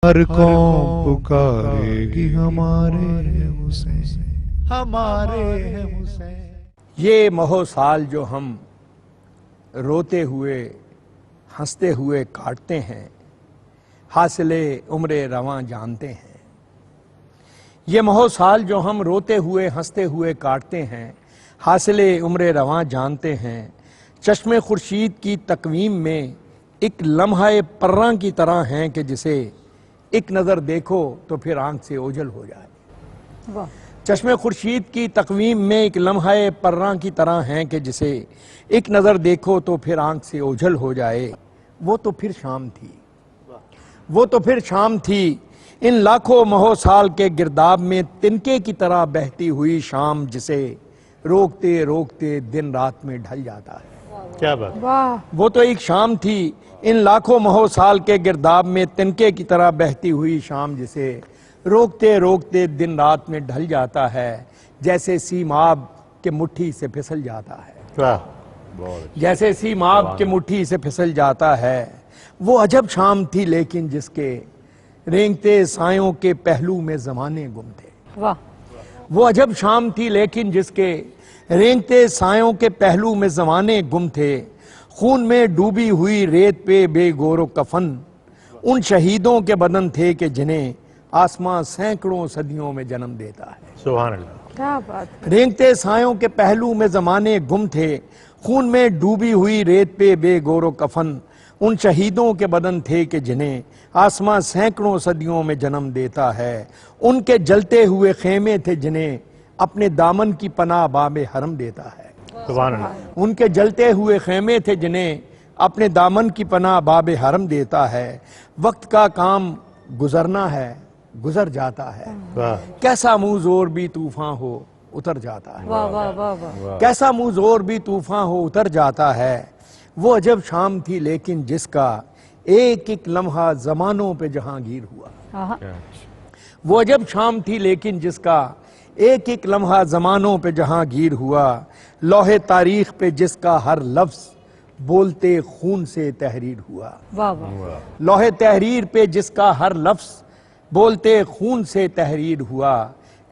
ہر قوم پکارے گی ہمارے حسین، ہمارے حسین۔ یہ مہو سال جو ہم روتے ہوئے ہنستے ہوئے کاٹتے ہیں، حاصل عمر رواں جانتے ہیں۔ یہ مہو سال جو ہم روتے ہوئے ہنستے ہوئے کاٹتے ہیں، حاصل عمر رواں جانتے ہیں۔ چشم خورشید کی تقویم میں ایک لمحہ پراں کی طرح ہیں کہ جسے ایک نظر دیکھو تو پھر آنکھ سے اوجھل ہو جائے۔ چشم خورشید کی تقویم میں ایک لمحہ پراں کی طرح ہیں کہ جسے ایک نظر دیکھو تو پھر آنکھ سے اوجھل ہو جائے۔ وہ تو پھر شام تھی، وہ تو پھر شام تھی، ان لاکھوں مہو سال کے گرداب میں تنکے کی طرح بہتی ہوئی شام جسے روکتے روکتے دن رات میں ڈھل جاتا ہے۔ کیا بات! وہ تو ایک شام تھی، ان لاکھوں مہو سال کے گرداب میں تنکے کی طرح بہتی ہوئی شام جسے روکتے روکتے دن رات میں ڈھل جاتا ہے، جیسے سیماب کے مٹھی سے پھسل جاتا ہے۔ جیسے سیماب کے مٹھی سے پھسل جاتا ہے۔ وہ عجب شام تھی لیکن جس کے رینگتے سایوں کے پہلو میں زمانے گم تھے۔ وہ عجب شام تھی لیکن جس کے رینگتے سایوں کے پہلو میں زمانے گم تھے۔ خون میں ڈوبی ہوئی ریت پہ بے گور و کفن ان شہیدوں کے بدن تھے کہ جنہیں آسمان سینکڑوں صدیوں میں جنم دیتا ہے۔ سبحان اللہ! کیا بات! رینگتے سایوں کے پہلو میں زمانے گم تھے، خون میں ڈوبی ہوئی ریت پہ بے گور و کفن ان شہیدوں کے بدن تھے کہ جنہیں آسمان سینکڑوں صدیوں میں جنم دیتا ہے۔ ان کے جلتے ہوئے خیمے تھے جنہیں اپنے دامن کی پناہ باب حرم دیتا ہے۔ سبحان اللہ! ان کے جلتے ہوئے خیمے تھے جنہیں اپنے دامن کی پناہ باب حرم دیتا ہے۔ وقت کا کام گزرنا ہے، گزر جاتا ہے، کیسا منہ زور بھی طوفان ہو اتر جاتا ہے۔ واہ واہ واہ واہ! کیسا منہ زور بھی طوفان ہو اتر جاتا ہے۔ وہ عجب شام تھی لیکن جس کا ایک ایک لمحہ زمانوں پہ جہانگیر ہوا۔ وہ عجب شام تھی لیکن جس کا ایک ایک لمحہ زمانوں پہ جہانگیر ہوا۔ لوح تاریخ پہ جس کا ہر لفظ بولتے خون سے تحریر ہوا۔ واہ واہ! لوح تحریر پہ جس کا ہر لفظ بولتے خون سے تحریر ہوا۔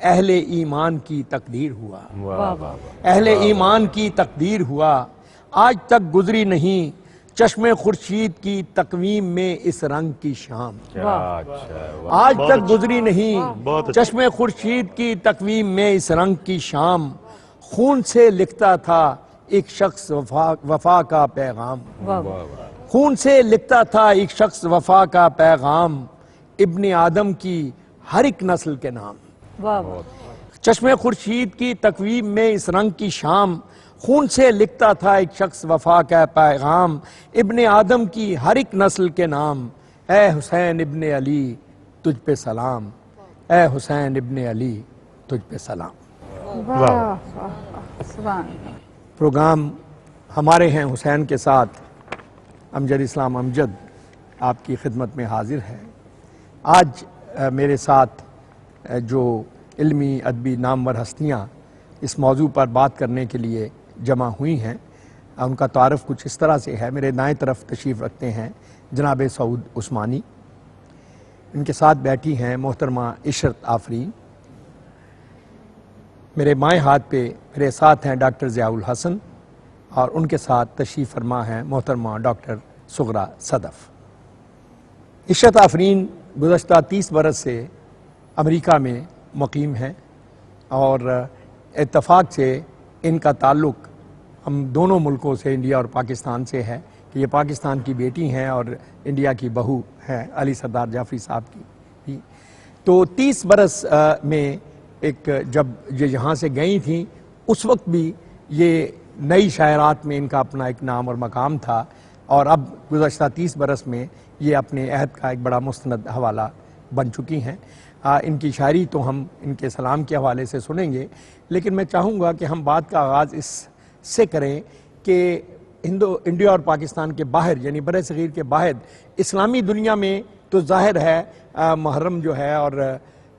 اہل ایمان کی تقدیر ہوا، واہ واہ! اہل ایمان کی تقدیر ہوا۔ آج تک گزری نہیں چشم خورشید کی تقویم میں اس رنگ کی شام۔ آج تک گزری نہیں چشم خورشید کی تقویم میں اس رنگ کی شام۔ خون سے لکھتا تھا ایک شخص وفا کا پیغام۔ خون سے لکھتا تھا ایک شخص وفا کا پیغام، ابن آدم کی ہر ایک نسل کے نام۔ واہ واہ! چشم خورشید کی تقویم میں اس رنگ کی شام، خون سے لکھتا تھا ایک شخص وفا کا پیغام، ابن آدم کی ہر ایک نسل کے نام۔ اے حسین ابن علی تجھ پہ سلام، اے حسین ابن علی تجھ پہ سلام۔ واہ واہ! سبحان اللہ! پروگرام ہمارے ہیں حسین کے ساتھ امجد اسلام امجد آپ کی خدمت میں حاضر ہے۔ آج میرے ساتھ جو علمی ادبی نامور ہستیاں اس موضوع پر بات کرنے کے لیے جمع ہوئی ہیں، ان کا تعارف کچھ اس طرح سے ہے۔ میرے دائیں طرف تشریف رکھتے ہیں جناب سعود عثمانی، ان کے ساتھ بیٹھی ہیں محترمہ عشرت آفرین، میرے بائیں ہاتھ پہ میرے ساتھ ہیں ڈاکٹر ضیاء الحسن، اور ان کے ساتھ تشریف فرما ہیں محترمہ ڈاکٹر صغرا صدف۔ عشرت آفرین گزشتہ 30 برس سے امریکہ میں مقیم ہیں، اور اتفاق سے ان کا تعلق ہم دونوں ملکوں سے، انڈیا اور پاکستان سے ہے، کہ یہ پاکستان کی بیٹی ہیں اور انڈیا کی بہو ہیں علی سردار جعفری صاحب کی۔ تو 30 برس میں ایک جب یہ یہاں سے گئی تھیں، اس وقت بھی یہ نئی شاعرات میں ان کا اپنا ایک نام اور مقام تھا، اور اب گزشتہ 30 برس میں یہ اپنے عہد کا ایک بڑا مستند حوالہ بن چکی ہیں۔ ان کی شاعری تو ہم ان کے سلام کے حوالے سے سنیں گے، لیکن میں چاہوں گا کہ ہم بات کا آغاز اس سے کریں کہ انڈیا اور پاکستان کے باہر، یعنی بر صغیر کے باہر اسلامی دنیا میں تو ظاہر ہے محرم جو ہے، اور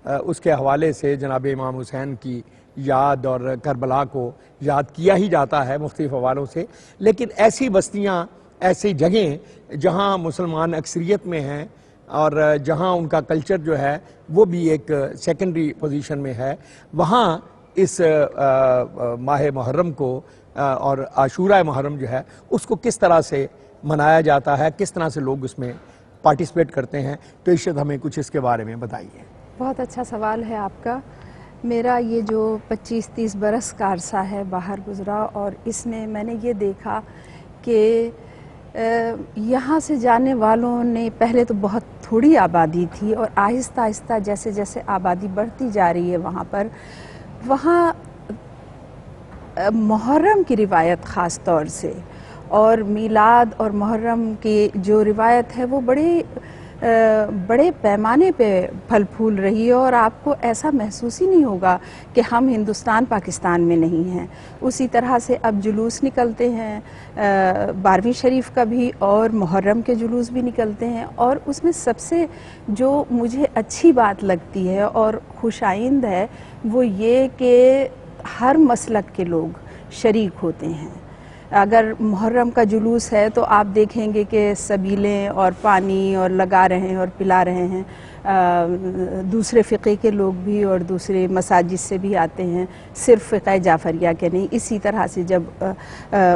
اس کے حوالے سے جناب امام حسین کی یاد اور کربلا کو یاد کیا ہی جاتا ہے مختلف حوالوں سے، لیکن ایسی بستیاں، ایسی جگہیں جہاں مسلمان اکثریت میں ہیں، اور جہاں ان کا کلچر جو ہے وہ بھی ایک سیکنڈری پوزیشن میں ہے، وہاں اس ماہ محرم کو اور عاشورہ محرم جو ہے اس کو کس طرح سے منایا جاتا ہے، کس طرح سے لوگ اس میں پارٹیسپیٹ کرتے ہیں؟ تو عشرت ہمیں کچھ اس کے بارے میں بتائیے۔ بہت اچھا سوال ہے آپ کا۔ میرا یہ جو 25-30 برس کا عرصہ ہے باہر گزرا، اور اس میں میں نے یہ دیکھا کہ یہاں سے جانے والوں نے پہلے تو بہت تھوڑی آبادی تھی، اور آہستہ آہستہ جیسے جیسے آبادی بڑھتی جا رہی ہے وہاں محرم کی روایت خاص طور سے، اور میلاد اور محرم کی جو روایت ہے وہ بڑے پیمانے پہ پھل پھول رہی ہے، اور آپ کو ایسا محسوس ہی نہیں ہوگا کہ ہم ہندوستان پاکستان میں نہیں ہیں۔ اسی طرح سے اب جلوس نکلتے ہیں 12ویں شریف کا بھی، اور محرم کے جلوس بھی نکلتے ہیں، اور اس میں سب سے جو مجھے اچھی بات لگتی ہے اور خوش آئند ہے وہ یہ کہ ہر مسلک کے لوگ شریک ہوتے ہیں۔ اگر محرم کا جلوس ہے تو آپ دیکھیں گے کہ سبیلیں اور پانی اور لگا رہے ہیں اور پلا رہے ہیں، دوسرے فقہ کے لوگ بھی اور دوسرے مساجد سے بھی آتے ہیں، صرف فقہ جعفریہ کے نہیں۔ اسی طرح سے جب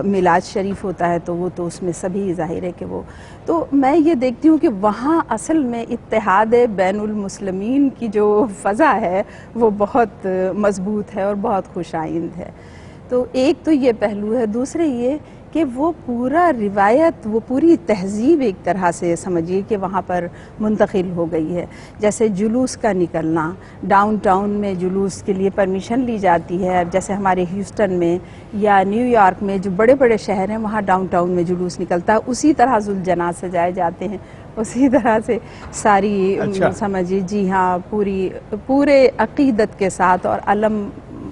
میلاد شریف ہوتا ہے تو وہ تو اس میں سبھی ظاہر ہے کہ وہ، تو میں یہ دیکھتی ہوں کہ وہاں اصل میں اتحاد بین المسلمین کی جو فضا ہے وہ بہت مضبوط ہے اور بہت خوش آئند ہے۔ تو ایک تو یہ پہلو ہے، دوسرے یہ کہ وہ پورا روایت، وہ پوری تہذیب ایک طرح سے سمجھیے کہ وہاں پر منتقل ہو گئی ہے۔ جیسے جلوس کا نکلنا، ڈاؤن ٹاؤن میں جلوس کے لیے پرمیشن لی جاتی ہے، جیسے ہمارے ہیوسٹن میں یا نیو یارک میں جو بڑے بڑے شہر ہیں وہاں ڈاؤن ٹاؤن میں جلوس نکلتا ہے، اسی طرح ذوالجناح سجائے جاتے ہیں، اسی طرح سے ساری سمجھیے جی ہاں پورے عقیدت کے ساتھ، اور علم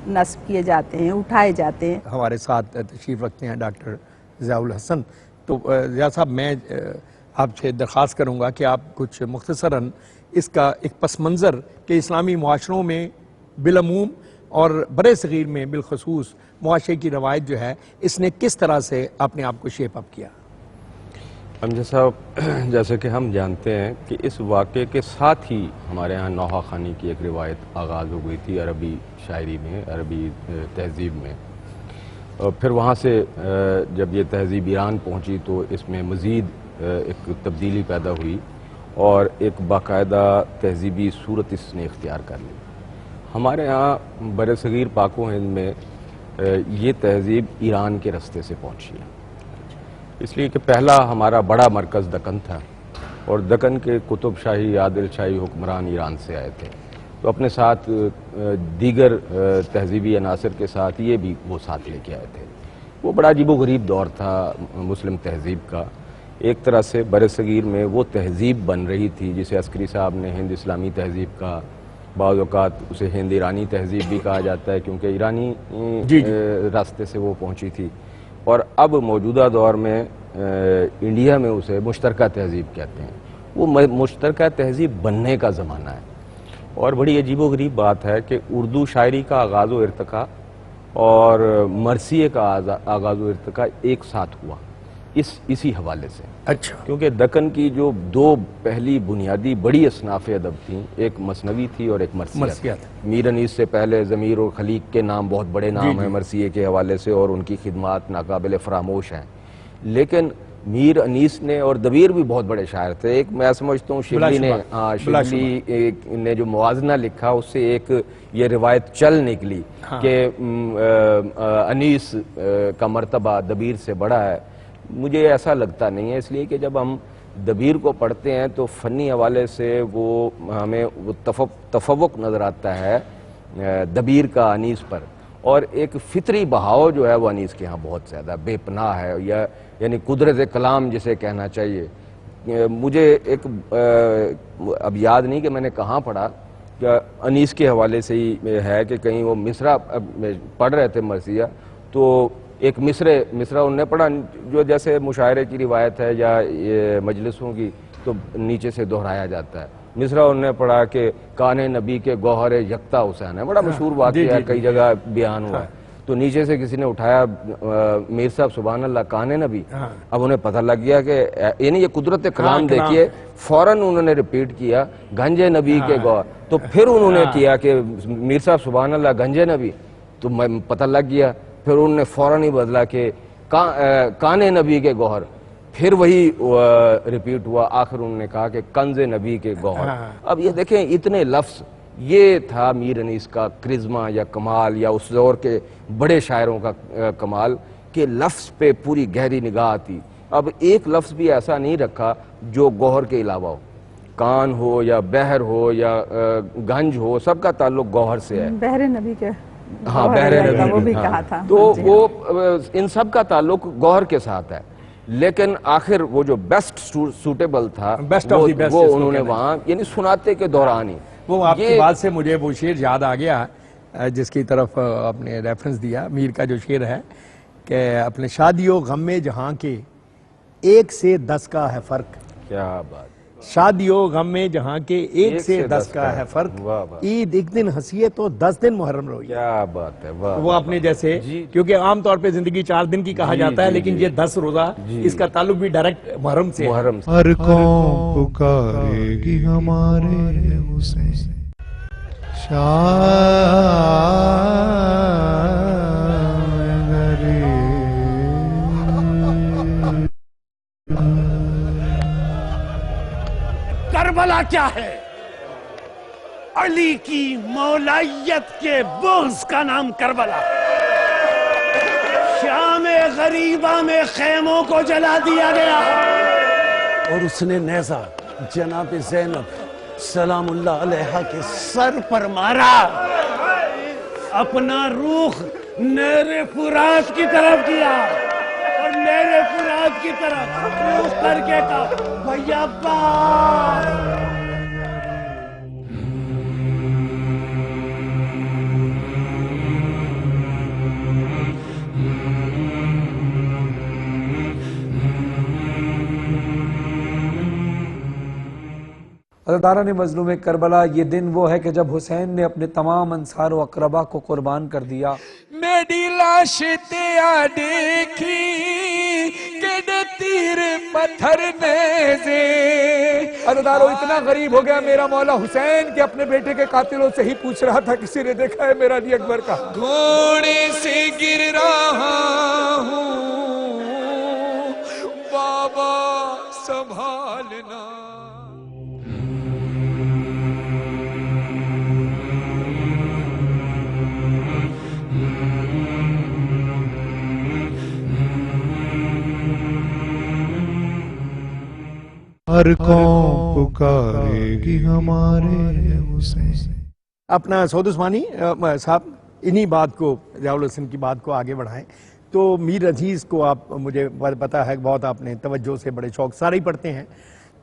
نصب کیے جاتے ہیں، اٹھائے جاتے ہیں۔ ہمارے ساتھ تشریف رکھتے ہیں ڈاکٹر ضیاء الحسن۔ تو ضیاء صاحب، میں آپ سے درخواست کروں گا کہ آپ کچھ مختصراً اس کا ایک پس منظر کہ اسلامی معاشروں میں بالعموم اور برِ صغیر میں بالخصوص معاشرے کی روایت جو ہے اس نے کس طرح سے اپنے آپ کو شیپ اپ کیا؟ امجد صاحب، جیسے کہ ہم جانتے ہیں کہ اس واقعے کے ساتھ ہی ہمارے ہاں نوحہ خوانی کی ایک روایت آغاز ہو گئی تھی عربی شاعری میں، عربی تہذیب میں، اور پھر وہاں سے جب یہ تہذیب ایران پہنچی تو اس میں مزید ایک تبدیلی پیدا ہوئی اور ایک باقاعدہ تہذیبی صورت اس نے اختیار کر لی۔ ہمارے ہاں بر صغیر پاک و ہند میں یہ تہذیب ایران کے رستے سے پہنچی ہے، اس لیے کہ پہلا ہمارا بڑا مرکز دکن تھا، اور دکن کے قطب شاہی عادل شاہی حکمران ایران سے آئے تھے، تو اپنے ساتھ دیگر تہذیبی عناصر کے ساتھ یہ بھی وہ ساتھ لے کے آئے تھے۔ وہ بڑا عجیب و غریب دور تھا مسلم تہذیب کا۔ ایک طرح سے بر صغیر میں وہ تہذیب بن رہی تھی جسے عسکری صاحب نے ہند اسلامی تہذیب کا، بعض اوقات اسے ہند ایرانی تہذیب بھی کہا جاتا ہے کیونکہ ایرانی راستے سے وہ پہنچی تھی، اور اب موجودہ دور میں انڈیا میں اسے مشترکہ تہذیب کہتے ہیں۔ وہ مشترکہ تہذیب بننے کا زمانہ ہے، اور بڑی عجیب و غریب بات ہے کہ اردو شاعری کا آغاز و ارتقاء اور مرثیے کا آغاز و ارتقاء ایک ساتھ ہوا اسی حوالے سے۔ اچھا، کیونکہ دکن کی جو دو پہلی بنیادی بڑی اصناف ادب تھیں، ایک مثنوی تھی اور ایک مرثیہ تھی۔ میر انیس سے پہلے ضمیر اور خلیق کے نام بہت بڑے نام ہیں مرثیے کے حوالے سے، اور ان کی خدمات ناقابل فراموش ہیں، لیکن میر انیس نے اور دبیر بھی بہت بڑے شاعر تھے۔ ایک میں سمجھتا ہوں شبلی نے جو موازنہ لکھا اس سے ایک یہ روایت چل نکلی کہ انیس کا مرتبہ دبیر سے بڑا ہے۔ مجھے ایسا لگتا نہیں ہے، اس لیے کہ جب ہم دبیر کو پڑھتے ہیں تو فنی حوالے سے وہ ہمیں تفوق نظر آتا ہے دبیر کا انیس پر، اور ایک فطری بہاؤ جو ہے وہ انیس کے ہاں بہت زیادہ بے پناہ ہے، یعنی قدرت کلام جسے کہنا چاہیے۔ مجھے ایک اب یاد نہیں کہ میں نے کہاں پڑھا، کہ انیس کے حوالے سے ہی ہے کہ کہیں وہ مصرع پڑھ رہے تھے مرثیہ، تو ایک مصرع انہوں نے پڑھا جو جیسے مشاعرے کی روایت ہے یا مجلسوں کی تو نیچے سے دہرایا جاتا ہے۔ مصرع انہوں نے پڑھا کہ کان نبی کے گوہر یکتا حسین ہے، بڑا مشہور واقعہ ہے، کئی جگہ بیان ہوا ہے۔ تو نیچے سے کسی نے اٹھایا میر صاحب سبحان اللہ کان نبی. اب انہیں پتہ لگ گیا کہ یعنی یہ قدرت کلام دیکھیے, فوراً انہوں نے ریپیٹ کیا گنجے نبی کے گوہر. تو پھر انہوں نے کیا کہ میر صاحب سبحان اللہ گنجے نبی, تو پتہ لگ گیا. پھر انہوں نے فوراً ہی بدلا کہ کان نبی کے گوہر, پھر وہی ریپیٹ ہوا. آخر انہوں نے کہا کہ کنز نبی کے گوہر. اب یہ دیکھیں اتنے لفظ, یہ تھا میر انیس کا کرزما یا کمال, یا اس دور کے بڑے شاعروں کا کمال کہ لفظ پہ پوری گہری نگاہ آتی. اب ایک لفظ بھی ایسا نہیں رکھا جو گوہر کے علاوہ ہو, کان ہو یا بحر ہو یا گنج ہو, سب کا تعلق گوہر سے ہے. بحر نبی کے, ہاں بحر نبی, وہ بھی کہا تھا. تو وہ ان سب کا تعلق گوہر کے ساتھ ہے. لیکن آخر وہ جو بیسٹ سوٹیبل تھا وہ انہوں نے وہاں یعنی سناتے کے دوران ہی. وہ آپ کی بات سے مجھے وہ شعر یاد آ گیا جس کی طرف آپ نے ریفرنس دیا. میر کا جو شعر ہے کہ اپنے شادیوں غم میں جہاں کے 1 سے 10 کا ہے فرق. کیا بات. شادیوں غم میں جہاں کے 1 سے 10 کا ہے فرق, عید ایک دن ہنسی ہے تو 10 دن محرم روئی. کیا بات ہے. وہ اپنے جیسے, کیونکہ عام طور پہ زندگی 4 دن کی کہا جاتا ہے, لیکن یہ 10 روزہ اس کا تعلق بھی ڈائریکٹ محرم سے. ہر قوم پکارے گی ہمارے حسین, کربلا کیا ہے؟ علی کی مولائیت کے بغض کا نام کربلا. شام غریبہ میں خیموں کو جلا دیا گیا اور اس نے نیزہ جناب زینب سلام اللہ علیہا کے سر پر مارا. اپنا رخ نہر فرات کی طرف کیا اور نہر فرات کی طرف رخ کر کے کہا بھیا عزاداران مظلوم کربلا, یہ دن وہ ہے کہ جب حسین نے اپنے تمام انصار و اقربا کو قربان کر دیا. میری لاش تیا دیکھی کہ تیر پتھر نیزے. عزادارو اتنا غریب ہو گیا میرا مولا حسین کہ اپنے بیٹے کے قاتلوں سے ہی پوچھ رہا تھا کسی نے دیکھا ہے میرا علی اکبر کا. گھوڑے سے گر رہا ہوں بابا سنبھالنا. ہر قوم پکارے گی ہمارے حسین. اپنا سعود عثمانی صاحب انہی بات کو, ضیاء الحسن کی بات کو آگے بڑھائیں. تو میر عزیز کو آپ, مجھے پتا ہے بہت آپ نے توجہ سے بڑے شوق سارے ہی پڑھتے ہیں,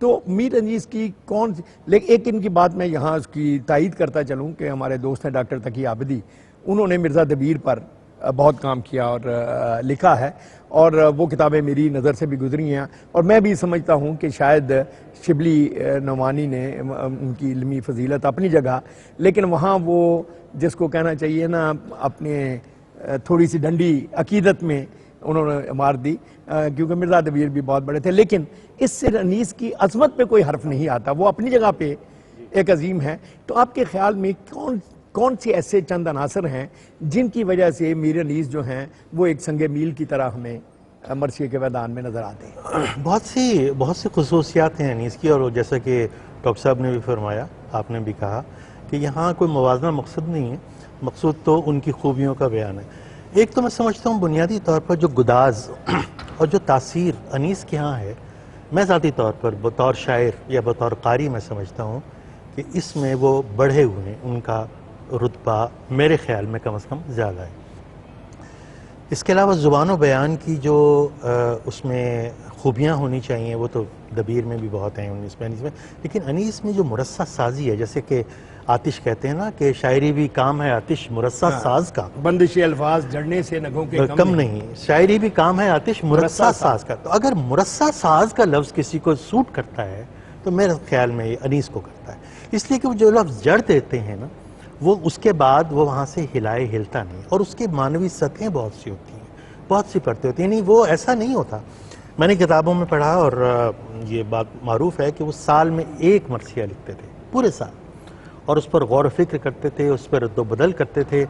تو میر عزیز کی کون سی, لیکن ایک ان کی بات میں یہاں اس کی تائید کرتا چلوں کہ ہمارے دوست ہیں ڈاکٹر تقی عابدی, انہوں نے مرزا دبیر پر بہت کام کیا اور لکھا ہے, اور وہ کتابیں میری نظر سے بھی گزری ہیں, اور میں بھی سمجھتا ہوں کہ شاید شبلی نعمانی نے ان کی علمی فضیلت اپنی جگہ, لیکن وہاں وہ جس کو کہنا چاہیے نا اپنے تھوڑی سی ڈنڈی عقیدت میں انہوں نے مار دی, کیونکہ مرزا دبیر بھی بہت بڑے تھے, لیکن اس سے انیس کی عظمت پہ کوئی حرف نہیں آتا, وہ اپنی جگہ پہ ایک عظیم ہے. تو آپ کے خیال میں کون سی ایسے چند عناصر ہیں جن کی وجہ سے میر انیس جو ہیں وہ ایک سنگ میل کی طرح ہمیں مرثیے کے میدان میں نظر آتے ہیں؟ بہت سی خصوصیات ہیں انیس کی, اور جیسا کہ ڈاکٹر صاحب نے بھی فرمایا, آپ نے بھی کہا کہ یہاں کوئی موازنہ مقصد نہیں ہے, مقصود تو ان کی خوبیوں کا بیان ہے. ایک تو میں سمجھتا ہوں بنیادی طور پر جو گداز اور جو تاثیر انیس کے ہاں ہے, میں ذاتی طور پر بطور شاعر یا بطور قاری میں سمجھتا ہوں کہ اس میں وہ بڑھے ہوئے ہیں, ان کا رتبہ میرے خیال میں کم از کم زیادہ ہے. اس کے علاوہ زبان و بیان کی جو اس میں خوبیاں ہونی چاہیے وہ تو دبیر میں بھی بہت ہیں 19 میں, لیکن انیس میں جو مرصع سازی ہے, جیسے کہ آتش کہتے ہیں نا کہ شاعری بھی کام ہے آتش مرصع ساز کا, بندش الفاظ جڑنے سے نگوں کے کم نہیں, شاعری بھی کام ہے آتش مرصع ساز کا. تو اگر مرصع ساز کا لفظ کسی کو سوٹ کرتا ہے تو میرے خیال میں یہ انیس کو کرتا ہے, اس لیے کہ وہ جو لفظ جڑ دیتے ہیں نا وہ اس کے بعد وہ وہاں سے ہلتا نہیں، اور اس کی معنوی سطحیں بہت سی ہوتی ہیں، بہت سی پرتیں ہوتی ہیں، یعنی وہ ایسا نہیں ہوتا. میں نے کتابوں میں پڑھا اور یہ بات معروف ہے کہ وہ سال میں ایک مرثیہ لکھتے تھے پورے سال، اور اس پر غور و فکر کرتے تھے، اس پر رد و بدل کرتے تھے،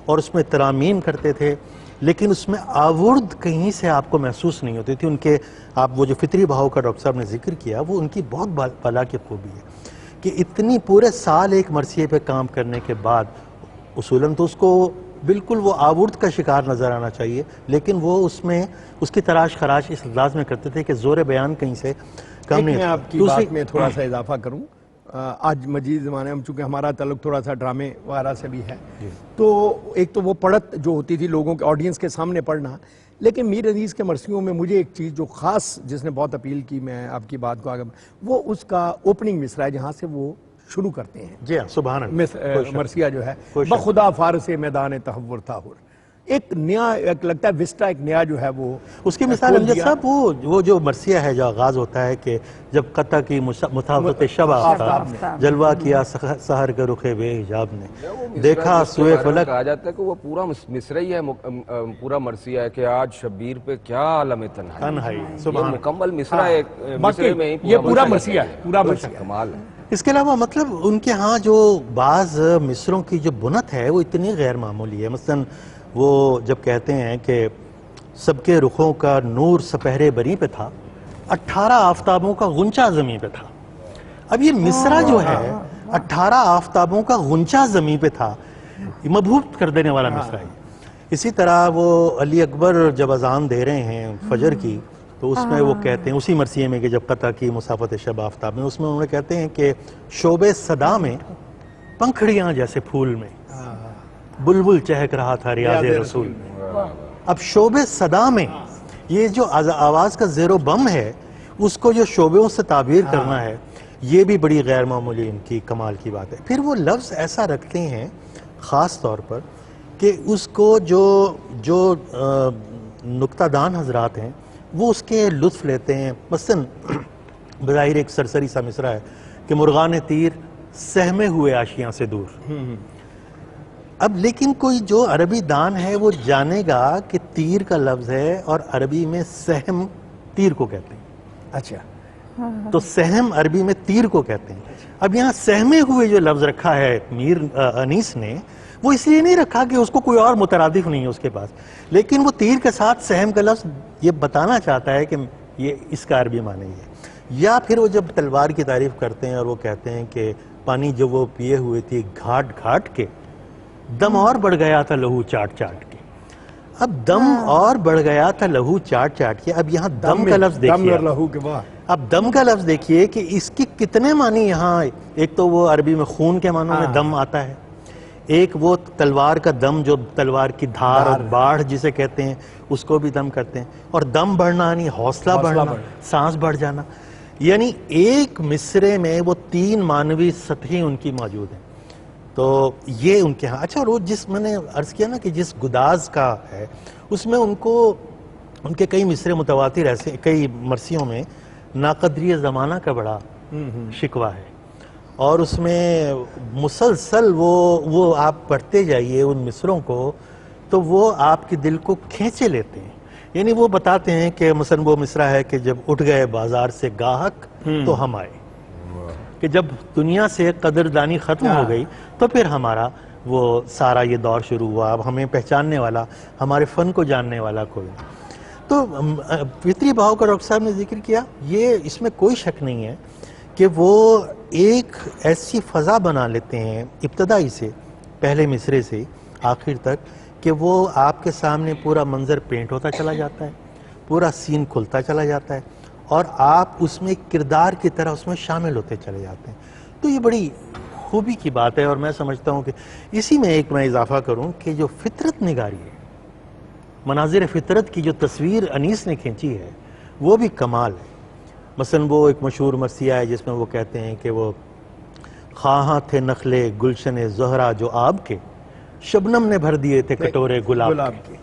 اور اس میں ترامیم کرتے تھے، لیکن اس میں آورد کہیں سے آپ کو محسوس نہیں ہوتی تھی. ان کے آپ وہ جو فطری بہاؤ کا ڈاکٹر صاحب نے ذکر کیا، وہ ان کی بہت بالا کی خوبی ہے کہ اتنی پورے سال ایک مرثیے پہ کام کرنے کے بعد اصولاً تو اس کو بالکل وہ آورد کا شکار نظر آنا چاہیے، لیکن وہ اس میں اس کی تراش خراش اس انداز میں کرتے تھے کہ زور بیان کہیں سے کم نہیں. میں آپ کی بات میں تھوڑا سا اضافہ کروں. آج مجید زمانے میں چونکہ ہمارا تعلق تھوڑا سا ڈرامے وغیرہ سے بھی ہے، تو ایک تو وہ پڑھت جو ہوتی تھی لوگوں کے آڈینس کے سامنے پڑھنا، لیکن میر عزیز کے مرثیوں میں مجھے ایک چیز جو خاص جس نے بہت اپیل کی، میں آپ کی بات کو آگے وہ اس کا اوپننگ مصرع ہے جہاں سے وہ شروع کرتے ہیں. جی ہاں، سبحان اللہ. مرثیہ جو ہے بخدا فارس میدان تحور تاہر، ایک نیا ایک لگتا ہے وسٹا، ایک نیا جو ہے وہ اس کی مثال امجد صاحب وہ جو مرثیہ ہے جو آغاز ہوتا ہے کہ جب قطع کی مطابقت شب آفتاب جلوہ کیا سحر کے رخ بے حجاب نے دیکھا سوئے فلک. کہا جاتا ہے کہ وہ پورا مصرع ہی ہے، پورا مرثیہ ہے کہ آج شبیر پہ کیا عالم تنہائی، سبحان مکمل مصرع ہے، مصرع میں ہی یہ پورا مرثیہ ہے، پورا مرثیہ کمال ہے. اس کے علاوہ مطلب ان کے ہاں جو بعض مصروں کی جو بنت ہے وہ اتنی غیر معمولی ہے. مثلا وہ جب کہتے ہیں کہ سب کے رخوں کا نور سپہرے بری پہ تھا، 18 آفتابوں کا غنچہ زمین پہ تھا. اب یہ مصرع جو ہے 18 آفتابوں کا غنچہ زمین پہ تھا، مبہوت کر دینے والا مصرع ہے. اسی طرح وہ علی اکبر جب اذان دے رہے ہیں فجر کی، تو اس میں وہ کہتے ہیں اسی مرثیے میں کہ جب قطع کی مسافت شب آفتاب میں، اس میں انہوں نے کہتے ہیں کہ شوب صدا میں پنکھڑیاں جیسے پھول میں بلبل چہک رہا تھا ریاض رسول میں. اب شوب صدا میں یہ جو آواز کا زیر و بم ہے، اس کو جو شعبوں سے تعبیر کرنا ہے، یہ بھی بڑی غیر معمولی ان کی کمال کی بات ہے. پھر وہ لفظ ایسا رکھتے ہیں خاص طور پر کہ اس کو جو نکتہ دان حضرات ہیں وہ اس کے لطف لیتے ہیں. مثلا بظاہر ایک سرسری سا مصرع ہے کہ مرغان تیر سہمے ہوئے آشیاں سے دور. اب لیکن کوئی جو عربی دان ہے وہ جانے گا کہ تیر کا لفظ ہے اور عربی میں سہم تیر کو کہتے ہیں. اچھا، تو سہم عربی میں تیر کو کہتے ہیں. اب یہاں سہمے ہوئے جو لفظ رکھا ہے میر انیس نے، وہ اس لیے نہیں رکھا کہ اس کو کوئی اور مترادف نہیں ہے اس کے پاس، لیکن وہ تیر کے ساتھ سہم کا لفظ یہ بتانا چاہتا ہے کہ یہ اس کا عربی معنی ہے. یا پھر وہ جب تلوار کی تعریف کرتے ہیں اور وہ کہتے ہیں کہ پانی جو وہ پیے ہوئے تھی گھاٹ گھاٹ کے، دم اور بڑھ گیا تھا لہو چاٹ چاٹ کے. اب دم اور بڑھ گیا تھا لہو چاٹ چاٹ کے. اب یہاں دم کا لفظ دیکھیے، اب دم کا لفظ دیکھیے کہ اس کی کتنے معنی یہاں. ایک تو وہ عربی میں خون کے معنوں میں دم آتا ہے، ایک وہ تلوار کا دم جو تلوار کی دھار اور باڑھ جسے کہتے ہیں اس کو بھی دم کرتے ہیں. اور دم بڑھنا یعنی حوصلہ بڑھنا، سانس بڑھ جانا. یعنی ایک مصرے میں وہ 3 معنوی سطحیں ان کی موجود ہیں. تو یہ ان کے ہاں. اچھا، اور وہ جس میں نے عرض کیا نا کہ جس گداز کا ہے، اس میں ان کے کئی مصرے متواتر ایسے، کئی مرثیوں میں ناقدری زمانہ کا بڑا شکوہ ہے، اور اس میں مسلسل وہ آپ پڑھتے جائیے ان مصروں کو تو وہ آپ کے دل کو کھینچے لیتے ہیں. یعنی وہ بتاتے ہیں کہ مثلا وہ مصرع ہے کہ جب اٹھ گئے بازار سے گاہک تو ہم آئے، کہ جب دنیا سے قدردانی ختم ہو گئی تو پھر ہمارا وہ سارا یہ دور شروع ہوا. اب ہمیں پہچاننے والا، ہمارے فن کو جاننے والا کوئی. تو فطری بہاؤ کا ڈاکٹر صاحب نے ذکر کیا، یہ اس میں کوئی شک نہیں ہے کہ وہ ایک ایسی فضا بنا لیتے ہیں ابتدائی سے، پہلے مصرے سے آخر تک، کہ وہ آپ کے سامنے پورا منظر پینٹ ہوتا چلا جاتا ہے، پورا سین کھلتا چلا جاتا ہے، اور آپ اس میں کردار کی طرح اس میں شامل ہوتے چلے جاتے ہیں. تو یہ بڑی خوبی کی بات ہے. اور میں سمجھتا ہوں کہ اسی میں ایک میں اضافہ کروں کہ جو فطرت نگاری ہے، مناظر فطرت کی جو تصویر انیس نے کھینچی ہے، وہ بھی کمال ہے. مثلا وہ ایک مشہور مرثیہ ہے جس میں وہ کہتے ہیں کہ وہ خواہاں تھے نخلے گلشن زہرا جو آب کے، شبنم نے بھر دیے تھے کٹورے گلاب کے.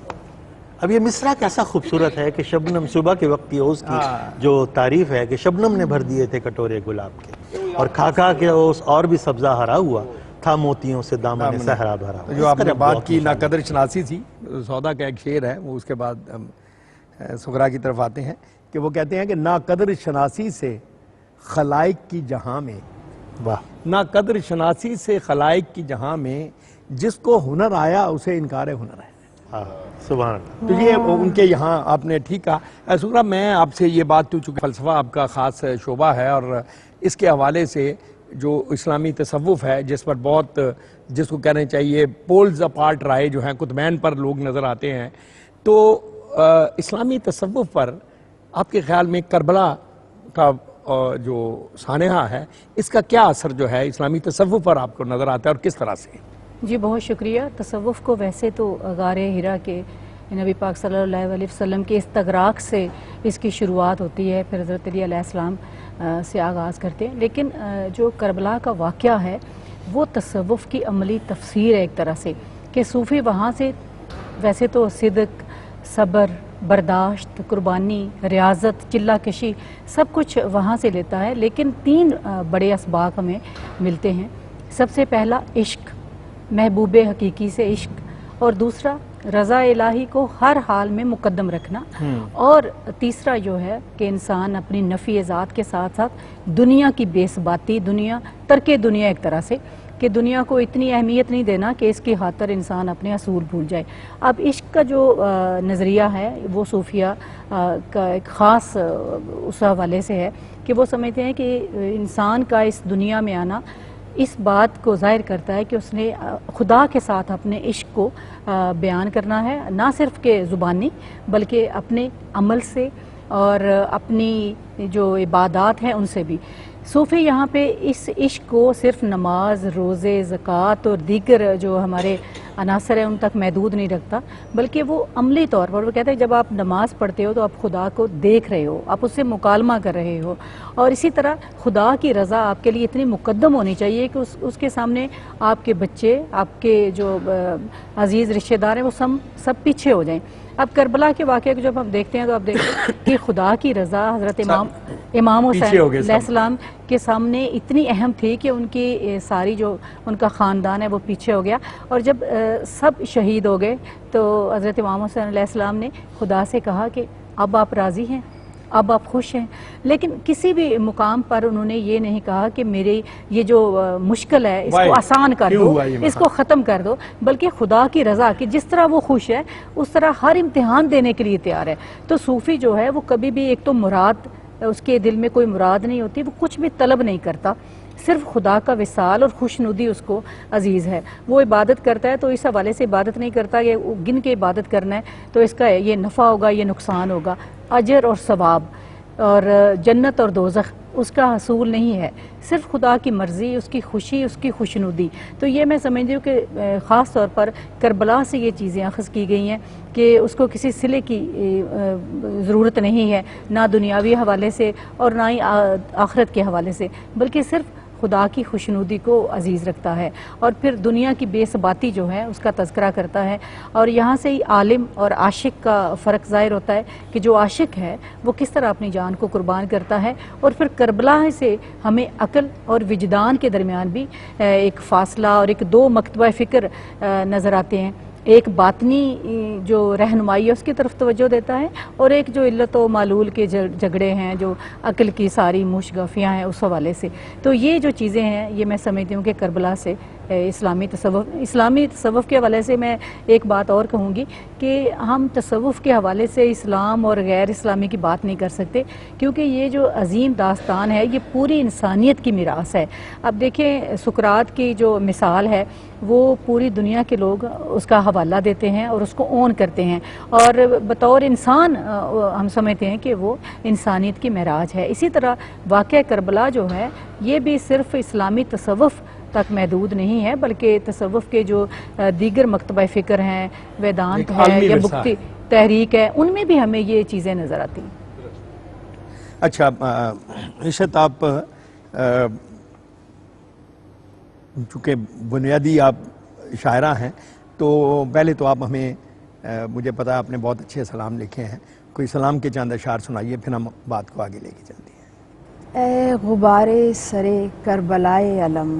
اب یہ مصرع کیسا خوبصورت ہے کہ شبنم، صبح کے وقت کی اس کی جو تعریف ہے کہ شبنم نے بھر دیے تھے کٹورے گلاب کے، اور کھا کھا کے اس اور بھی سبزہ ہرا ہوا تھا موتیوں سے دامن صحرا بھرا. جو آپ نے بات کی ناقدر شناسی تھی، سودا کا ایک شعر ہے، وہ اس کے بعد ہم سغرا کی طرف آتے ہیں کہ وہ کہتے ہیں کہ ناقدر شناسی سے خلائق کی جہاں میں، واہ، ناقدر شناسی سے خلائق کی جہاں میں جس کو ہنر آیا اسے انکار ہنر ہے. سبحان اللہ. تو یہ ان کے یہاں آپ نے ٹھیک کہا. سغرا میں آپ سے یہ بات تو، چونکہ فلسفہ آپ کا خاص شعبہ ہے اور اس کے حوالے سے جو اسلامی تصوف ہے جس پر بہت، جس کو کہنا چاہیے پولز اپارٹ رائے جو ہیں، قطبین پر لوگ نظر آتے ہیں، تو اسلامی تصوف پر آپ کے خیال میں کربلا کا جو سانحہ ہے اس کا کیا اثر جو ہے اسلامی تصوف پر آپ کو نظر آتا ہے اور کس طرح سے؟ جی بہت شکریہ. تصوف کو ویسے تو غار ہرا کے نبی پاک صلی اللہ علیہ وسلم کے استغراق سے اس کی شروعات ہوتی ہے، پھر حضرت علی علیہ السلام سے آغاز کرتے ہیں، لیکن جو کربلا کا واقعہ ہے وہ تصوف کی عملی تفسیر ہے ایک طرح سے، کہ صوفی وہاں سے ویسے تو صدق، صبر، برداشت، قربانی، ریاضت، چلہ کشی سب کچھ وہاں سے لیتا ہے، لیکن 3 بڑے اسباق ہمیں ملتے ہیں. سب سے پہلا عشق، محبوب حقیقی سے عشق، اور دوسرا رضا الہی کو ہر حال میں مقدم رکھنا، اور تیسرا جو ہے کہ انسان اپنی نفی ذات کے ساتھ ساتھ دنیا کی بے ثباتی، دنیا ترک دنیا ایک طرح سے، کہ دنیا کو اتنی اہمیت نہیں دینا کہ اس کی خاطر انسان اپنے اصول بھول جائے. اب عشق کا جو نظریہ ہے وہ صوفیہ کا ایک خاص اس حوالے سے ہے کہ وہ سمجھتے ہیں کہ انسان کا اس دنیا میں آنا اس بات کو ظاہر کرتا ہے کہ اس نے خدا کے ساتھ اپنے عشق کو بیان کرنا ہے، نہ صرف کہ زبانی بلکہ اپنے عمل سے اور اپنی جو عبادات ہیں ان سے بھی. صوفی یہاں پہ اس عشق کو صرف نماز، روزے، زکوٰۃ اور دیگر جو ہمارے عناصر ہیں ان تک محدود نہیں رکھتا، بلکہ وہ عملی طور پر وہ کہتے ہیں جب آپ نماز پڑھتے ہو تو آپ خدا کو دیکھ رہے ہو، آپ اس سے مکالمہ کر رہے ہو، اور اسی طرح خدا کی رضا آپ کے لیے اتنی مقدم ہونی چاہیے کہ اس کے سامنے آپ کے بچے، آپ کے جو عزیز رشتہ دار ہیں وہ سب پیچھے ہو جائیں. اب کربلا کے واقعے کو جب ہم دیکھتے ہیں تو آپ دیکھتے ہیں کہ خدا کی رضا حضرت امام حسین علیہ السلام کے سامنے اتنی اہم تھی کہ ان کی ساری جو ان کا خاندان ہے وہ پیچھے ہو گیا، اور جب سب شہید ہو گئے تو حضرت امام حسین علیہ السلام نے خدا سے کہا کہ اب آپ راضی ہیں، اب آپ خوش ہیں. لیکن کسی بھی مقام پر انہوں نے یہ نہیں کہا کہ میری یہ جو مشکل ہے اس کو آسان کر دو، اس کو ختم کر دو، بلکہ خدا کی رضا کہ جس طرح وہ خوش ہے اس طرح ہر امتحان دینے کے لیے تیار ہے. تو صوفی جو ہے وہ کبھی بھی ایک تو مراد، اس کے دل میں کوئی مراد نہیں ہوتی، وہ کچھ بھی طلب نہیں کرتا، صرف خدا کا وصال اور خوشنودی اس کو عزیز ہے. وہ عبادت کرتا ہے تو اس حوالے سے عبادت نہیں کرتا کہ گن کے عبادت کرنا ہے تو اس کا یہ نفع ہوگا، یہ نقصان ہوگا. اجر اور ثواب اور جنت اور دوزخ اس کا حصول نہیں ہے، صرف خدا کی مرضی، اس کی خوشی، اس کی خوشنودی. تو یہ میں سمجھتی ہوں کہ خاص طور پر کربلا سے یہ چیزیں اخذ کی گئی ہیں کہ اس کو کسی صلے کی ضرورت نہیں ہے، نہ دنیاوی حوالے سے اور نہ ہی آخرت کے حوالے سے، بلکہ صرف خدا کی خوشنودی کو عزیز رکھتا ہے، اور پھر دنیا کی بے ثباتی جو ہے اس کا تذکرہ کرتا ہے. اور یہاں سے ہی عالم اور عاشق کا فرق ظاہر ہوتا ہے کہ جو عاشق ہے وہ کس طرح اپنی جان کو قربان کرتا ہے. اور پھر کربلا سے ہمیں عقل اور وجدان کے درمیان بھی ایک فاصلہ اور ایک 2 مکتبہ فکر نظر آتے ہیں. ایک باطنی جو رہنمائی ہے اس کی طرف توجہ دیتا ہے، اور ایک جو علت و معلول کے جھگڑے ہیں، جو عقل کی ساری موشگافیاں ہیں اس حوالے سے. تو یہ جو چیزیں ہیں یہ میں سمجھتی ہوں کہ کربلا سے اسلامی تصوف کے حوالے سے میں ایک بات اور کہوں گی کہ ہم تصوف کے حوالے سے اسلام اور غیر اسلامی کی بات نہیں کر سکتے، کیونکہ یہ جو عظیم داستان ہے یہ پوری انسانیت کی میراث ہے. اب دیکھیں سقراط کی جو مثال ہے وہ پوری دنیا کے لوگ اس کا حوالہ دیتے ہیں اور اس کو اون کرتے ہیں، اور بطور انسان ہم سمجھتے ہیں کہ وہ انسانیت کی معراج ہے. اسی طرح واقعہ کربلا جو ہے یہ بھی صرف اسلامی تصوف تک محدود نہیں ہے، بلکہ تصوف کے جو دیگر مکتبہ فکر ہیں، ویدانت ہے یا بھکتی تحریک ہے، ان میں بھی ہمیں یہ چیزیں نظر آتی ہیں. اچھا عشت، آپ چونکہ بنیادی آپ شاعرہ ہیں تو پہلے تو آپ ہمیں، مجھے پتا آپ نے بہت اچھے سلام لکھے ہیں، کوئی سلام کے چند اشعار سنائیے پھر ہم بات کو آگے لے کے چلتے ہیں. اے غبار سرے کربلائے علم،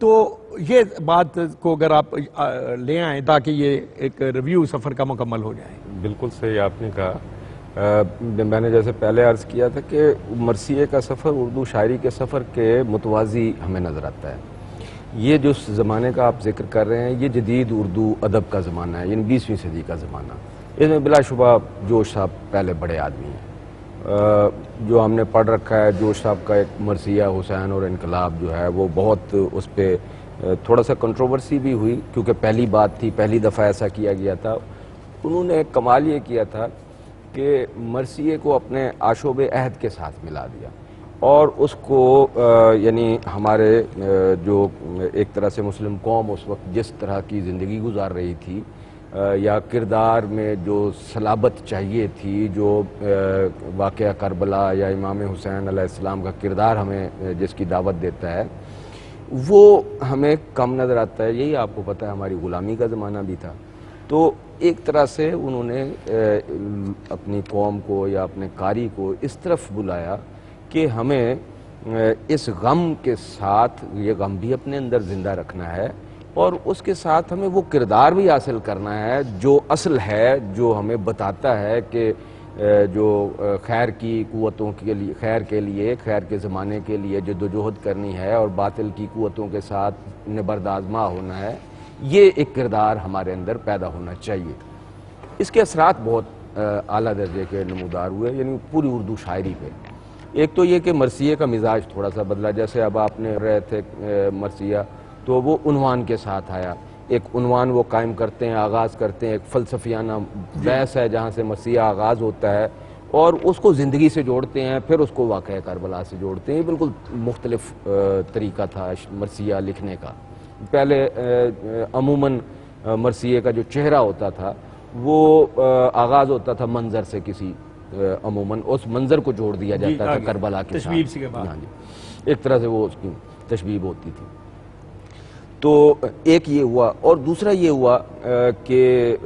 تو یہ بات کو اگر آپ لے آئیں تاکہ یہ ایک ریویو سفر کا مکمل ہو جائے. بالکل صحیح آپ نے کہا. میں نے جیسے پہلے عرض کیا تھا کہ مرثیے کا سفر اردو شاعری کے سفر کے متوازی ہمیں نظر آتا ہے. یہ جو زمانے کا آپ ذکر کر رہے ہیں یہ جدید اردو ادب کا زمانہ ہے، یعنی 20ویں صدی کا زمانہ. اس میں بلا شبہ جوش صاحب پہلے بڑے آدمی ہیں. جو ہم نے پڑھ رکھا ہے جوش صاحب کا ایک مرثیہ حسین اور انقلاب جو ہے وہ بہت اس پہ تھوڑا سا کنٹروورسی بھی ہوئی کیونکہ پہلی بات تھی، پہلی دفعہ ایسا کیا گیا تھا. انہوں نے کمال یہ کیا تھا کہ مرثیے کو اپنے آشوب عہد کے ساتھ ملا دیا اور اس کو یعنی ہمارے جو ایک طرح سے مسلم قوم اس وقت جس طرح کی زندگی گزار رہی تھی یا کردار میں جو صلابت چاہیے تھی، جو واقعہ کربلا یا امام حسین علیہ السلام کا کردار ہمیں جس کی دعوت دیتا ہے وہ ہمیں کم نظر آتا ہے. یہی آپ کو پتہ ہے ہماری غلامی کا زمانہ بھی تھا. تو ایک طرح سے انہوں نے اپنی قوم کو یا اپنے قاری کو اس طرف بلایا کہ ہمیں اس غم کے ساتھ یہ غم بھی اپنے اندر زندہ رکھنا ہے اور اس کے ساتھ ہمیں وہ کردار بھی حاصل کرنا ہے جو اصل ہے، جو ہمیں بتاتا ہے کہ جو خیر کی قوتوں کے لیے، خیر کے زمانے کے لیے جد و جہد کرنی ہے اور باطل کی قوتوں کے ساتھ نبرد آزما ہونا ہے. یہ ایک کردار ہمارے اندر پیدا ہونا چاہیے. اس کے اثرات بہت اعلیٰ درجے کے نمودار ہوئے یعنی پوری اردو شاعری پہ. ایک تو یہ کہ مرثیے کا مزاج تھوڑا سا بدلا. جیسے اب آپ نے رہے تھے مرثیہ تو وہ عنوان کے ساتھ آیا. ایک عنوان وہ قائم کرتے ہیں، آغاز کرتے ہیں، ایک فلسفیانہ بحث ہے جہاں سے مرثیہ آغاز ہوتا ہے اور اس کو زندگی سے جوڑتے ہیں، پھر اس کو واقعہ کربلا سے جوڑتے ہیں. یہ بالکل مختلف طریقہ تھا مرثیہ لکھنے کا. پہلے عموماً مرثیے کا جو چہرہ ہوتا تھا وہ آغاز ہوتا تھا منظر سے، کسی عموماً اس منظر کو جوڑ دیا جاتا تھا کربلا کے ساتھ. ہاں جی، ایک طرح سے وہ اس کی تشبیہ ہوتی تھی. تو ایک یہ ہوا اور دوسرا یہ ہوا کہ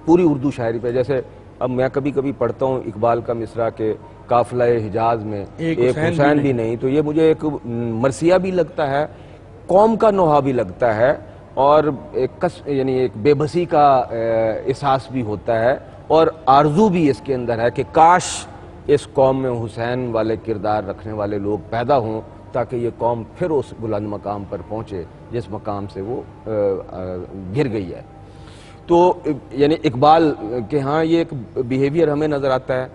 پوری اردو شاعری پہ جیسے اب میں کبھی کبھی پڑھتا ہوں اقبال کا مصرع کہ قافلہ حجاز میں ایک حسین بھی نہیں، تو یہ مجھے ایک مرثیہ بھی لگتا ہے، قوم کا نوحہ بھی لگتا ہے اور یعنی ایک بے بسی کا احساس بھی ہوتا ہے اور آرزو بھی اس کے اندر ہے کہ کاش اس قوم میں حسین والے کردار رکھنے والے لوگ پیدا ہوں تاکہ یہ قوم پھر اس بلند مقام پر پہنچے جس مقام سے وہ گر گئی ہے. تو یعنی اقبال کے ہاں یہ ایک بیہیویئر ہمیں نظر آتا ہے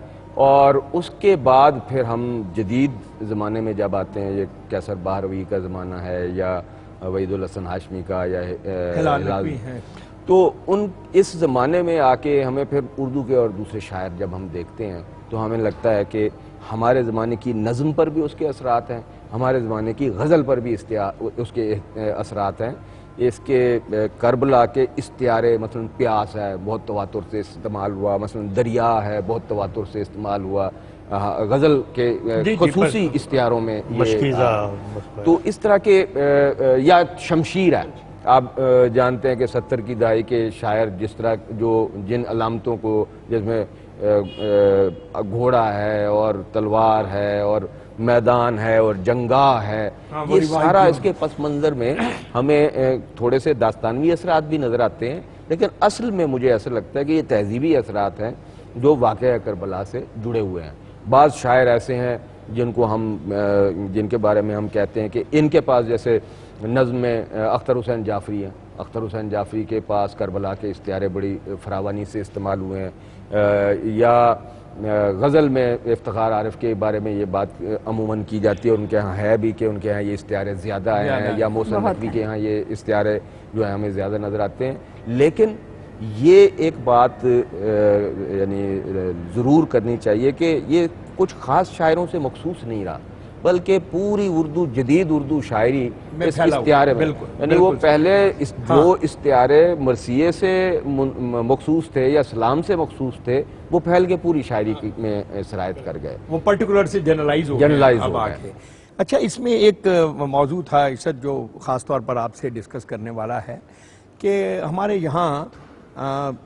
اور اس کے بعد پھر ہم جدید زمانے میں جب آتے ہیں، یہ کیسر بہروی کا زمانہ ہے یا وحید الحسن ہاشمی کا یا ہلال، تو اس زمانے میں آ کے ہمیں پھر اردو کے اور دوسرے شاعر جب ہم دیکھتے ہیں تو ہمیں لگتا ہے کہ ہمارے زمانے کی نظم پر بھی اس کے اثرات ہیں، ہمارے زمانے کی غزل پر بھی اس کے اثرات ہیں. اس کے کربلا کے استعارے مثلا پیاس ہے بہت تواتر سے استعمال ہوا، مثلا دریا ہے بہت تواتر سے استعمال ہوا، غزل کے خصوصی استعاروں میں تو اس طرح کے، یا شمشیر ہے. آپ جانتے ہیں کہ 70 کی دہائی کے شاعر جس طرح جو جن علامتوں کو، جس میں گھوڑا ہے اور تلوار ہے اور میدان ہے اور جنگاہ ہے، یہ سارا اس کے پس منظر میں ہمیں تھوڑے سے داستانوی اثرات بھی نظر آتے ہیں، لیکن اصل میں مجھے ایسا لگتا ہے کہ یہ تہذیبی اثرات ہیں جو واقعہ کربلا سے جڑے ہوئے ہیں. بعض شاعر ایسے ہیں جن کے بارے میں ہم کہتے ہیں کہ ان کے پاس، جیسے نظم میں اختر حسین جعفری ہیں، اختر حسین جعفری کے پاس کربلا کے استعارے بڑی فراوانی سے استعمال ہوئے ہیں، یا غزل میں افتخار عارف کے بارے میں یہ بات عموماً کی جاتی ہے، ان کے ہاں ہے بھی کہ ان کے ہاں یہ استعارے زیادہ آئے ہیں، یا محسن نقوی کے ہاں یہ استعارے جو ہیں ہمیں زیادہ نظر آتے ہیں. لیکن یہ ایک بات یعنی ضرور کرنی چاہیے کہ یہ کچھ خاص شاعروں سے مخصوص نہیں رہا بلکہ پوری اردو، جدید اردو شاعری اس استعارے میں، یعنی وہ پہلے جو استعارے مرثیے سے مخصوص تھے یا اسلام سے مخصوص تھے وہ پھیل کے پوری شاعری میں سرایت کر گئے، وہ پرٹیکولر سے جنرلائز ہو گئے. اچھا، اس میں ایک موضوع تھا عشرت جو خاص طور پر آپ سے ڈسکس کرنے والا ہے کہ ہمارے یہاں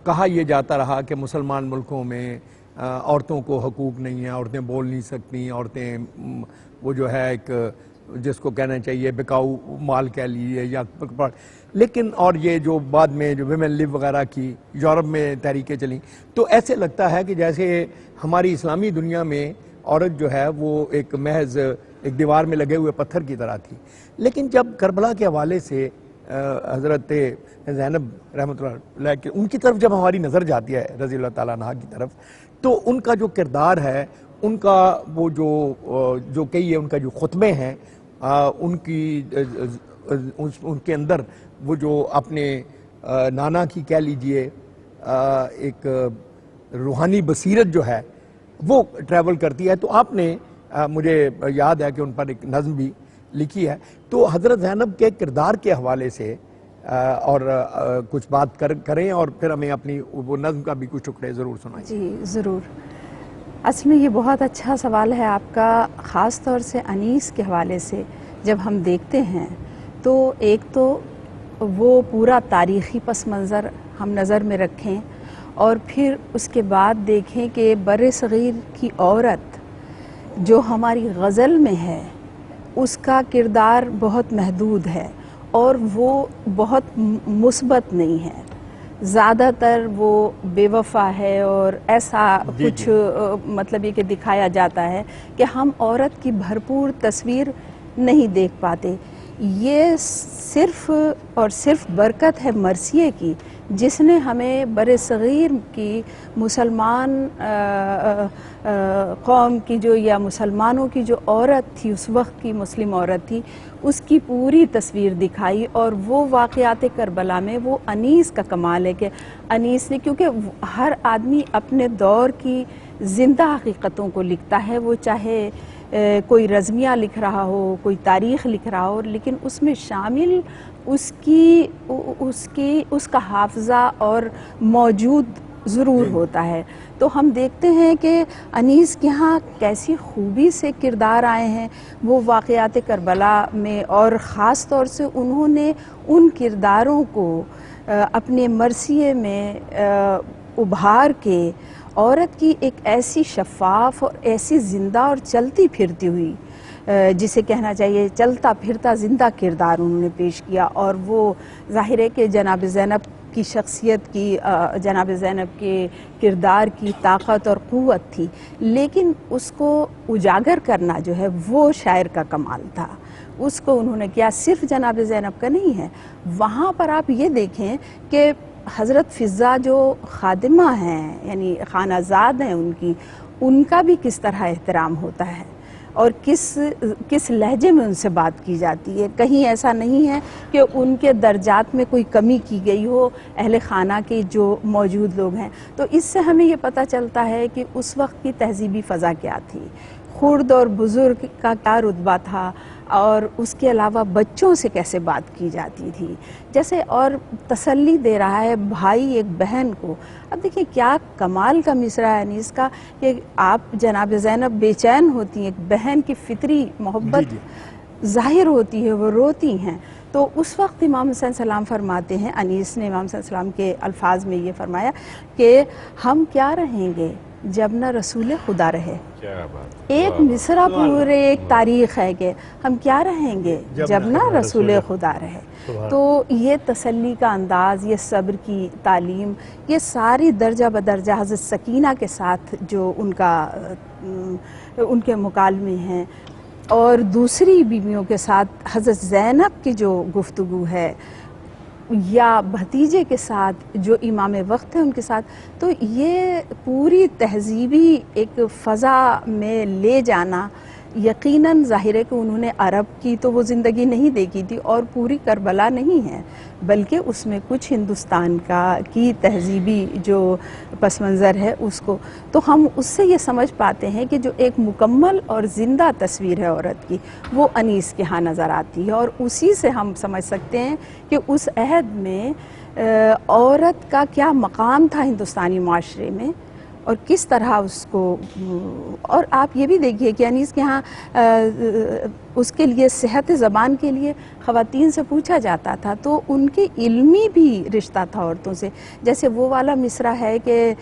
کہا یہ جاتا رہا کہ مسلمان ملکوں میں عورتوں کو حقوق نہیں ہیں، عورتیں بول نہیں سکتی، عورتیں وہ جو ہے ایک جس کو کہنا چاہیے بکاؤ مال کہہ لیجیے یا لیکن اور یہ جو بعد میں جو ویمن لیو وغیرہ کی یورپ میں تحریکیں چلیں تو ایسے لگتا ہے کہ جیسے ہماری اسلامی دنیا میں عورت جو ہے وہ ایک محض ایک دیوار میں لگے ہوئے پتھر کی طرح تھی. لیکن جب کربلا کے حوالے سے حضرت زینب رحمۃ اللہ علیہ کی ان کی طرف جب ہماری نظر جاتی ہے رضی اللہ تعالیٰ عنہ کی طرف تو ان کا جو کردار ہے ان کا وہ جو کہیے ان کا جو خطبے ہیں ان کے اندر وہ جو اپنے نانا کی کہہ لیجئے ایک روحانی بصیرت جو ہے وہ ٹریول کرتی ہے. تو آپ نے مجھے یاد ہے کہ ان پر ایک نظم بھی لکھی ہے. تو حضرت زینب کے کردار کے حوالے سے اور کچھ بات کریں اور پھر ہمیں اپنی وہ نظم کا بھی کچھ ٹکڑے ضرور سنائیں. جی ضرور. اصل میں یہ بہت اچھا سوال ہے آپ کا, خاص طور سے انیس کے حوالے سے جب ہم دیکھتے ہیں تو ایک تو وہ پورا تاریخی پس منظر ہم نظر میں رکھیں اور پھر اس کے بعد دیکھیں کہ بر صغیر کی عورت جو ہماری غزل میں ہے اس کا کردار بہت محدود ہے اور وہ بہت مثبت نہیں ہے, زیادہ تر وہ بے وفا ہے اور ایسا کچھ مطلب یہ کہ دکھایا جاتا ہے کہ ہم عورت کی بھرپور تصویر نہیں دیکھ پاتے. یہ صرف اور صرف برکت ہے مرثیے کی جس نے ہمیں بر صغیر کی مسلمان قوم کی جو یا مسلمانوں کی جو عورت تھی اس وقت کی مسلم عورت تھی اس کی پوری تصویر دکھائی. اور وہ واقعات کربلا میں وہ انیس کا کمال ہے کہ انیس نے, کیونکہ ہر آدمی اپنے دور کی زندہ حقیقتوں کو لکھتا ہے, وہ چاہے کوئی رزمیہ لکھ رہا ہو, کوئی تاریخ لکھ رہا ہو, لیکن اس میں شامل اس کا حافظہ اور موجود ضرور ہوتا ہے. تو ہم دیکھتے ہیں کہ انیس کے ہاں کیسی خوبی سے کردار آئے ہیں وہ واقعات کربلا میں, اور خاص طور سے انہوں نے ان کرداروں کو اپنے مرثیے میں ابھار کے عورت کی ایک ایسی شفاف اور ایسی زندہ اور چلتی پھرتی ہوئی جسے کہنا چاہیے چلتا پھرتا زندہ کردار انہوں نے پیش کیا. اور وہ ظاہر ہے کہ جناب زینب کی شخصیت کی, جناب زینب کے کردار کی طاقت اور قوت تھی, لیکن اس کو اجاگر کرنا جو ہے وہ شاعر کا کمال تھا. اس کو انہوں نے کیا, صرف جناب زینب کا نہیں ہے. وہاں پر آپ یہ دیکھیں کہ حضرت فضہ جو خادمہ ہیں یعنی خانہ زاد ہیں ان کا بھی کس طرح احترام ہوتا ہے اور کس لہجے میں ان سے بات کی جاتی ہے. کہیں ایسا نہیں ہے کہ ان کے درجات میں کوئی کمی کی گئی ہو اہل خانہ کے جو موجود لوگ ہیں. تو اس سے ہمیں یہ پتہ چلتا ہے کہ اس وقت کی تہذیبی فضا کیا تھی, خرد اور بزرگ کا کیا رتبہ تھا, اور اس کے علاوہ بچوں سے کیسے بات کی جاتی تھی. جیسے اور تسلی دے رہا ہے بھائی ایک بہن کو. اب دیکھیں کیا کمال کا مصرع ہے انیس کا کہ آپ جناب زینب بے چین ہوتی ہیں, ایک بہن کی فطری محبت ظاہر ہوتی ہے, وہ روتی ہیں. تو اس وقت امام حسین سلام فرماتے ہیں, انیس نے امام حسین سلام کے الفاظ میں یہ فرمایا کہ ہم کیا رہیں گے جب نہ رسول خدا رہے. ایک مصرع پورے ایک تاریخ ہے کہ ہم کیا رہیں گے جب نہ رسول خدا رہے. تو یہ تسلی کا انداز, یہ صبر کی تعلیم, یہ ساری درجہ بدرجہ حضرت سکینہ کے ساتھ جو ان کے مکالمے ہیں, اور دوسری بیویوں کے ساتھ حضرت زینب کی جو گفتگو ہے یا بھتیجے کے ساتھ جو امام وقت ہیں ان کے ساتھ, تو یہ پوری تہذیبی ایک فضا میں لے جانا یقیناً ظاہر ہے کہ انہوں نے عرب کی تو وہ زندگی نہیں دیکھی تھی اور پوری کربلا نہیں ہے, بلکہ اس میں کچھ ہندوستان کی تہذیبی جو پس منظر ہے اس کو. تو ہم اس سے یہ سمجھ پاتے ہیں کہ جو ایک مکمل اور زندہ تصویر ہے عورت کی وہ انیس کے ہاں نظر آتی ہے, اور اسی سے ہم سمجھ سکتے ہیں کہ اس عہد میں عورت کا کیا مقام تھا ہندوستانی معاشرے میں اور کس طرح اس کو. اور آپ یہ بھی دیکھیے کہ انیس کے ہاں اس کے لیے صحت زبان کے لیے خواتین سے پوچھا جاتا تھا, تو ان کی علمی بھی رشتہ تھا عورتوں سے. جیسے وہ والا مصرع ہے کہ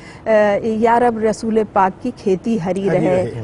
یا رب رسول پاک کی کھیتی ہری رہے,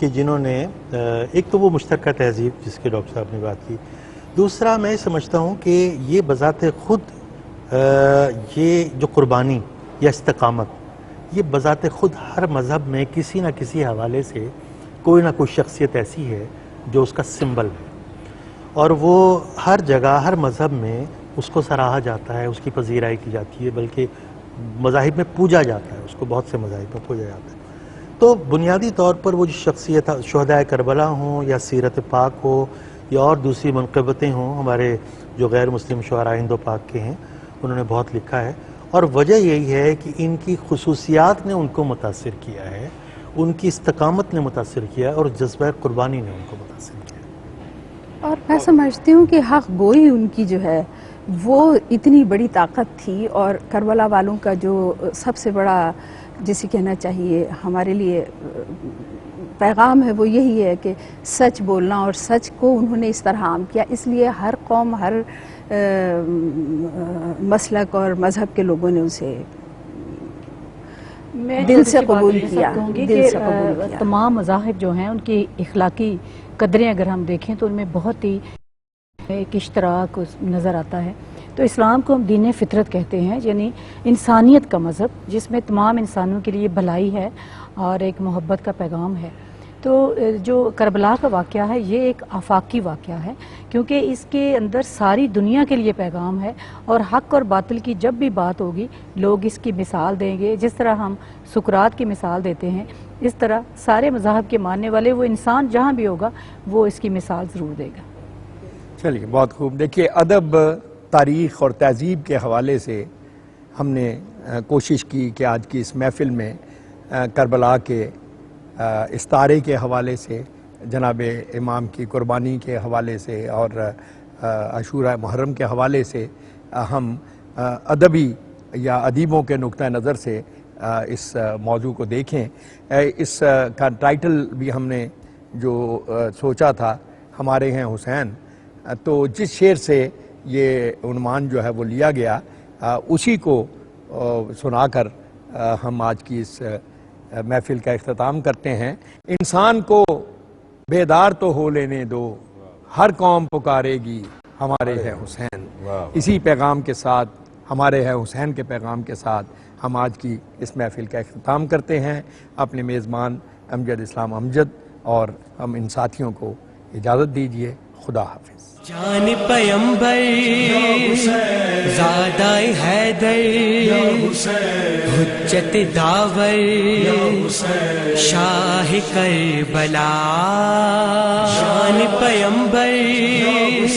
کہ جنہوں نے ایک تو وہ مشترکہ تہذیب جس کے ڈاکٹر صاحب نے بات کی، دوسرا میں سمجھتا ہوں کہ یہ بذات خود یہ جو قربانی یا استقامت، یہ بذات خود ہر مذہب میں کسی نہ کسی حوالے سے کوئی نہ کوئی شخصیت ایسی ہے جو اس کا سمبل ہے، اور وہ ہر جگہ ہر مذہب میں اس کو سراہا جاتا ہے، اس کی پذیرائی کی جاتی ہے، بلکہ مذاہب میں پوجا جاتا ہے، اس کو بہت سے مذاہب میں پوجا جاتا ہے۔ تو بنیادی طور پر وہ جو شخصیت شہدائے کربلا ہوں یا سیرت پاک ہو یا اور دوسری منقبتیں ہوں، ہمارے جو غیر مسلم شعراء ہند و پاک کے ہیں انہوں نے بہت لکھا ہے، اور وجہ یہی ہے کہ ان کی خصوصیات نے ان کو متاثر کیا ہے، ان کی استقامت نے متاثر کیا ہے، اور جذبہ قربانی نے ان کو متاثر کیا ہے۔ اور میں سمجھتی ہوں کہ حق گوئی ان کی جو ہے وہ اتنی بڑی طاقت تھی، اور کربلا والوں کا جو سب سے بڑا جسے کہنا چاہیے ہمارے لیے پیغام ہے وہ یہی ہے کہ سچ بولنا، اور سچ کو انہوں نے اس طرح عام کیا، اس لیے ہر قوم ہر مسلک اور مذہب کے لوگوں نے اسے میں دل سے چھوٹی سی بات قبول یہ سب کیا، کہوں گی دل کہ سے قبول کیا۔ تمام مذاہب جو ہیں ان کی اخلاقی قدریں اگر ہم دیکھیں تو ان میں بہت ہی ایک اشتراک نظر آتا ہے۔ تو اسلام کو ہم دین فطرت کہتے ہیں، یعنی انسانیت کا مذہب جس میں تمام انسانوں کے لیے بھلائی ہے اور ایک محبت کا پیغام ہے۔ تو جو کربلا کا واقعہ ہے یہ ایک آفاقی واقعہ ہے، کیونکہ اس کے اندر ساری دنیا کے لیے پیغام ہے، اور حق اور باطل کی جب بھی بات ہوگی لوگ اس کی مثال دیں گے، جس طرح ہم سقراط کی مثال دیتے ہیں اس طرح سارے مذاہب کے ماننے والے وہ انسان جہاں بھی ہوگا وہ اس کی مثال ضرور دے گا۔ چلیے بہت خوب۔ دیکھیے ادب، تاریخ اور تہذیب کے حوالے سے ہم نے کوشش کی کہ آج کی اس محفل میں کربلا کے استارے کے حوالے سے، جناب امام کی قربانی کے حوالے سے اور عاشورہ محرم کے حوالے سے ہم ادبی یا ادیبوں کے نقطہ نظر سے اس موضوع کو دیکھیں۔ اس کا ٹائٹل بھی ہم نے جو سوچا تھا ہمارے ہیں حسین، تو جس شعر سے یہ عنوان جو ہے وہ لیا گیا اسی کو سنا کر ہم آج کی اس محفل کا اختتام کرتے ہیں۔ انسان کو بیدار تو ہو لینے دو، ہر قوم پکارے گی ہمارے ہے حسین۔ اسی پیغام کے ساتھ، ہمارے ہے حسین کے پیغام کے ساتھ ہم آج کی اس محفل کا اختتام کرتے ہیں۔ اپنے میزبان امجد اسلام امجد اور ہم ان ساتھیوں کو اجازت دیجیے۔ خدا حافظ۔ جان پیمبر زادہ حیدر، حجت داور شاہ کربلا، جان پیمبر